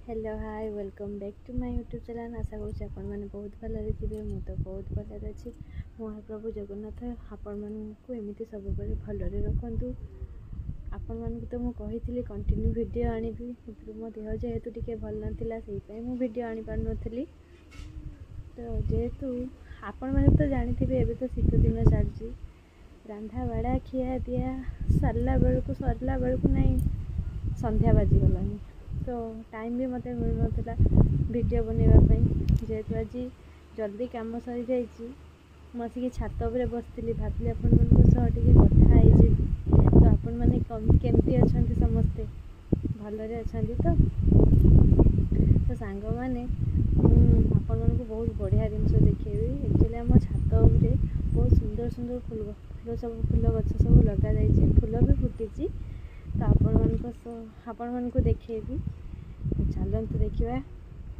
Hello hi welcome back to my YouTube channel. आशा करुँच आपण मैंने बहुत भलरे थे। मु तो बहुत भलरे अच्छी। महाप्रभु जगन्नाथ आपण मानू एमती सब भलरे रखु। आपण मानू तो मुझे कही कंटिन्यू वीडियो आनी मो देह जेहेतु टी भल नाला से वीडियो आनी पार नी। तो जेहेतु आपण मैंने तो जानी एवं तो शीत दिन चलती रंधा बाड़ा खिया दिया सरला बेलू नहीं संध्या बाजीगलानी। तो टाइम भी मत मिल ना वीडियो बनवाई जेहेतु आज जल्दी कम सरी जासी छात उपर बसती भाविली आपण टे कथा तो आपण मैंने केमती अच्छा समस्ते भलरे अच्छा तो सांग मैंने आपण मानक बहुत बढ़िया जिनस देखी। एक्चुअली आम छात उपर बहुत सुंदर सुंदर फूल सब फूल गछ सब लगा जाइए फूल भी फुटी। तो आपण मानक देखेबी चलते देखा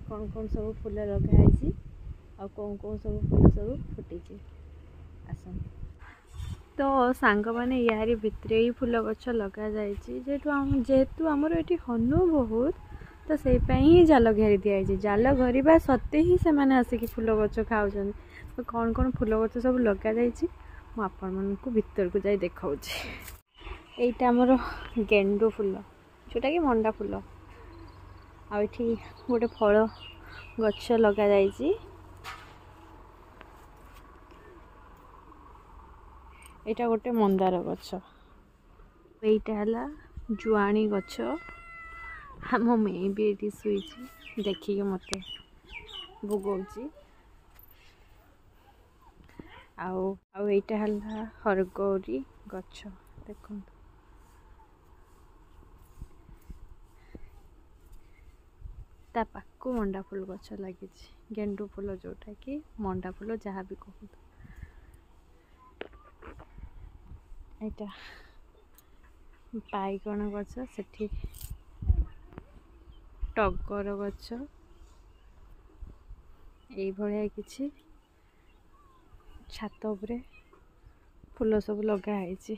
कौन कौन सब फूल लगाई आ कौन कौन सब फूल सब फुटी आस। तो सांग मैंने यारी भितर ही फूल गछ लगा जेहेतु आमर ये हनु बहुत तो से ही जाल घेरी दिखाई जाल घरवा सत्ते ही से मैंने आसिक फूल गछ खाऊ। तो कौन कौन फूल गछ सब लगा आपण मानक भितर को जाई देखा। यहीटा आमर गेंडु फूल जोटा कि मंडा फूल आठी गोटे फल गछ लगा जाइए। यहाँ गोटे मंदार गछ यहीटा है जुआणी गछ। आम मे भी ये शुई देखिए मत भोगौची आईटा है हरगौरी गछ देख पाक मंडा फूल गछ लगी गेंडु फूल जोटा कि मंडा फूल जहाँ भी कहूँ। यहाँ बाइगण गछ से टगर गछ ये किसी छात उपरे फूल सब लगाई।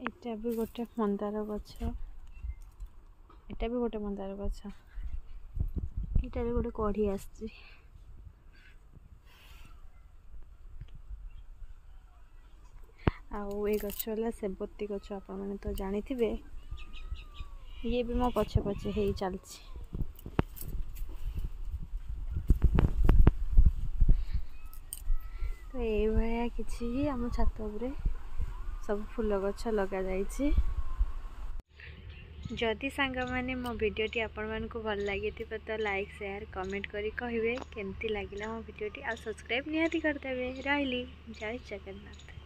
एटा भी गोटे मंदार गछ एटा भी गोटे मंदार गछ एटा भी गोटे कढ़ी आसी। आउ ये गछ है सेबती गछ आप मैंने तो जानी थे ये भी मो पछे पछे ही चलती। तो ये किसी आम छात उपरे सब फूल गछ लगा जाइए। जदि सांग मैंने मो वीडियोटी आपण मानक भल लगी तो लाइक शेयर कमेंट करी कहिबे केमती लागिला मो वीडियोटी आ सब्सक्राइब निहाती करदेबे। रहिली जय जगन्नाथ।